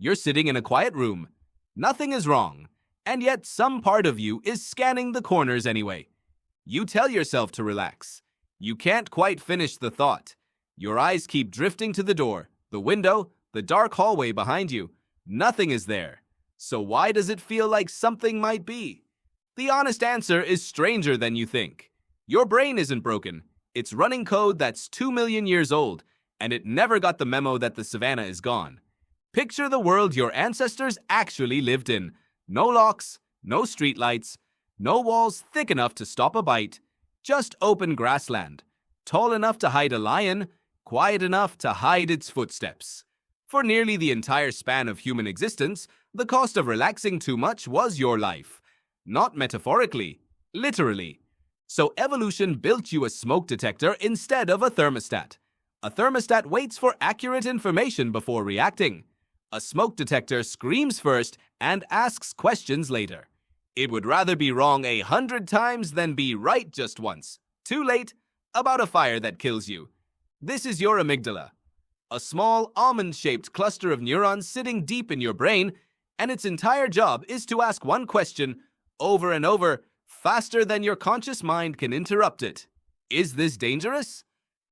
You're sitting in a quiet room. Nothing is wrong, and yet some part of you is scanning the corners anyway. You tell yourself to relax. You can't quite finish the thought. Your eyes keep drifting to the door, the window, the dark hallway behind you. Nothing is there. So why does it feel like something might be? The honest answer is stranger than you think. Your brain isn't broken. It's running code that's 2 million years old, and it never got the memo that the savanna is gone. Picture the world your ancestors actually lived in. No locks, no streetlights, no walls thick enough to stop a bite, just open grassland, tall enough to hide a lion, quiet enough to hide its footsteps. For nearly the entire span of human existence, the cost of relaxing too much was your life. Not metaphorically, literally. So evolution built you a smoke detector instead of a thermostat. A thermostat waits for accurate information before reacting. A smoke detector screams first and asks questions later. It would rather be wrong 100 times than be right just once. Too late, about a fire that kills you. This is your amygdala. A small, almond-shaped cluster of neurons sitting deep in your brain, and its entire job is to ask one question over and over, faster than your conscious mind can interrupt it. Is this dangerous?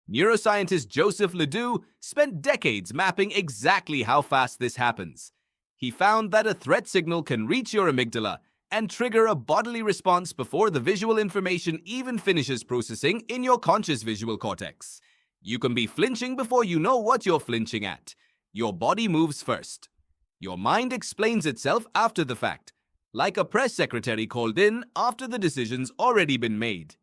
Neuroscientist Joseph Ledoux spent decades mapping exactly how fast this happens. He found that a threat signal can reach your amygdala and trigger a bodily response before the visual information even finishes processing in your conscious visual cortex. You can be flinching before you know what you're flinching at. Your body moves first. Your mind explains itself after the fact, like a press secretary called in after the decision's already been made.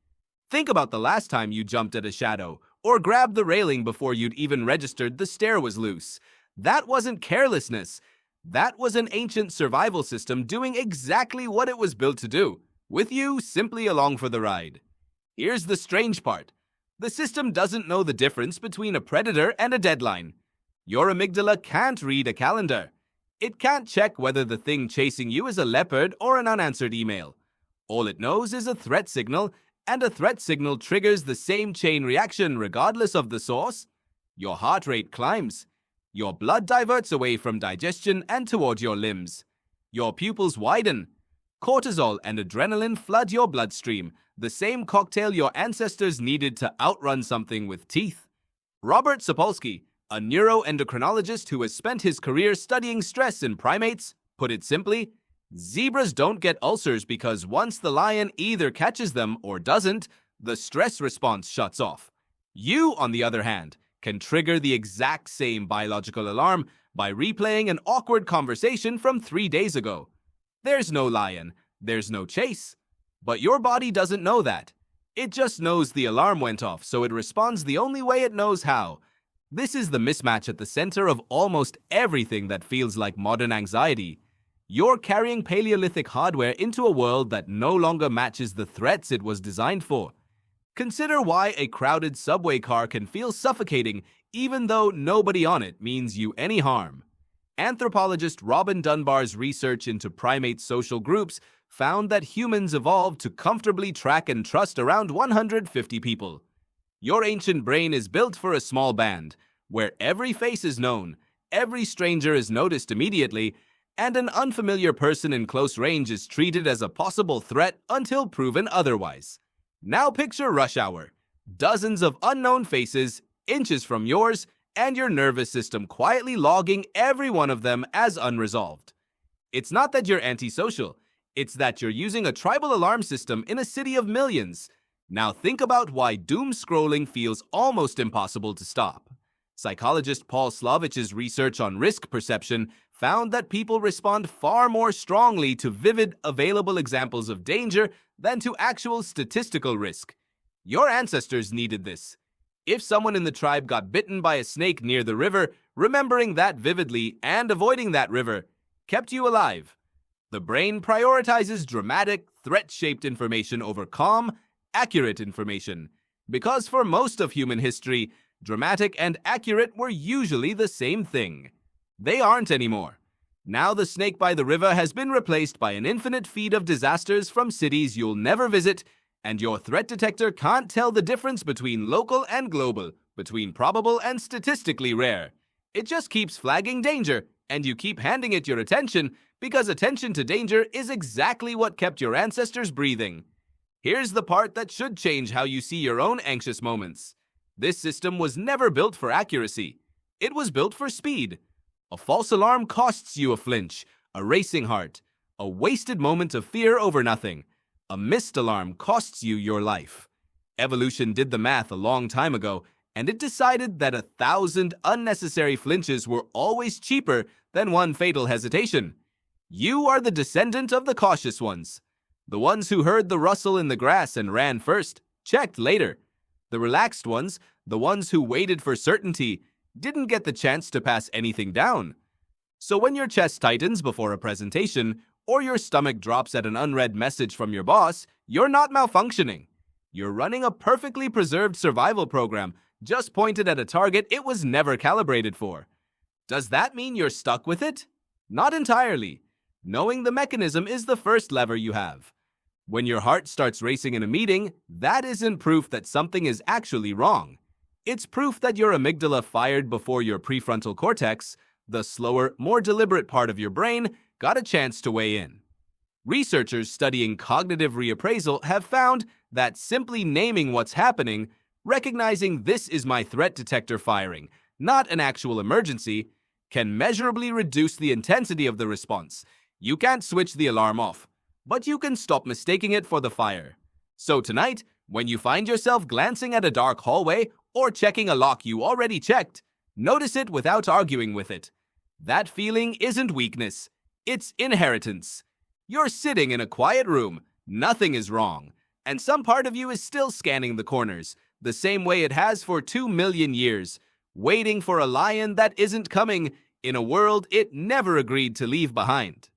Think about the last time you jumped at a shadow or grabbed the railing before you'd even registered the stair was loose. That wasn't carelessness. That was an ancient survival system doing exactly what it was built to do, with you simply along for the ride. Here's the strange part. The system doesn't know the difference between a predator and a deadline. Your amygdala can't read a calendar. It can't check whether the thing chasing you is a leopard or an unanswered email. All it knows is a threat signal, and a threat signal triggers the same chain reaction regardless of the source. Your heart rate climbs. Your blood diverts away from digestion and toward your limbs. Your pupils widen. Cortisol and adrenaline flood your bloodstream, the same cocktail your ancestors needed to outrun something with teeth. Robert Sapolsky, a neuroendocrinologist who has spent his career studying stress in primates, put it simply, zebras don't get ulcers because once the lion either catches them or doesn't, the stress response shuts off. You, on the other hand, can trigger the exact same biological alarm by replaying an awkward conversation from 3 days ago. There's no lion, there's no chase. But your body doesn't know that. It just knows the alarm went off, so it responds the only way it knows how. This is the mismatch at the center of almost everything that feels like modern anxiety. You're carrying Paleolithic hardware into a world that no longer matches the threats it was designed for. Consider why a crowded subway car can feel suffocating even though nobody on it means you any harm. Anthropologist Robin Dunbar's research into primate social groups found that humans evolved to comfortably track and trust around 150 people. Your ancient brain is built for a small band, where every face is known, every stranger is noticed immediately, and an unfamiliar person in close range is treated as a possible threat until proven otherwise. Now picture rush hour. Dozens of unknown faces, inches from yours, and your nervous system quietly logging every one of them as unresolved. It's not that you're antisocial, it's that you're using a tribal alarm system in a city of millions. Now think about why doomscrolling feels almost impossible to stop. Psychologist Paul Slovich's research on risk perception found that people respond far more strongly to vivid, available examples of danger than to actual statistical risk. Your ancestors needed this. If someone in the tribe got bitten by a snake near the river, remembering that vividly and avoiding that river kept you alive. The brain prioritizes dramatic, threat-shaped information over calm, accurate information, because for most of human history, dramatic and accurate were usually the same thing. They aren't anymore. Now the snake by the river has been replaced by an infinite feed of disasters from cities you'll never visit, and your threat detector can't tell the difference between local and global, between probable and statistically rare. It just keeps flagging danger and you keep handing it your attention because attention to danger is exactly what kept your ancestors breathing. Here's the part that should change how you see your own anxious moments. This system was never built for accuracy. It was built for speed. A false alarm costs you a flinch, a racing heart, a wasted moment of fear over nothing. A missed alarm costs you your life. Evolution did the math a long time ago, and it decided that 1,000 unnecessary flinches were always cheaper than one fatal hesitation. You are the descendant of the cautious ones. The ones who heard the rustle in the grass and ran first, checked later. The relaxed ones, the ones who waited for certainty, didn't get the chance to pass anything down. So when your chest tightens before a presentation, or your stomach drops at an unread message from your boss, you're not malfunctioning. You're running a perfectly preserved survival program, just pointed at a target it was never calibrated for. Does that mean you're stuck with it? Not entirely. Knowing the mechanism is the first lever you have. When your heart starts racing in a meeting, that isn't proof that something is actually wrong. It's proof that your amygdala fired before your prefrontal cortex, the slower, more deliberate part of your brain, got a chance to weigh in. Researchers studying cognitive reappraisal have found that simply naming what's happening, recognizing this is my threat detector firing, not an actual emergency, can measurably reduce the intensity of the response. You can't switch the alarm off, but you can stop mistaking it for the fire. So tonight, when you find yourself glancing at a dark hallway or checking a lock you already checked, notice it without arguing with it. That feeling isn't weakness, it's inheritance. You're sitting in a quiet room, nothing is wrong, and some part of you is still scanning the corners, the same way it has for 2 million years, waiting for a lion that isn't coming in a world it never agreed to leave behind.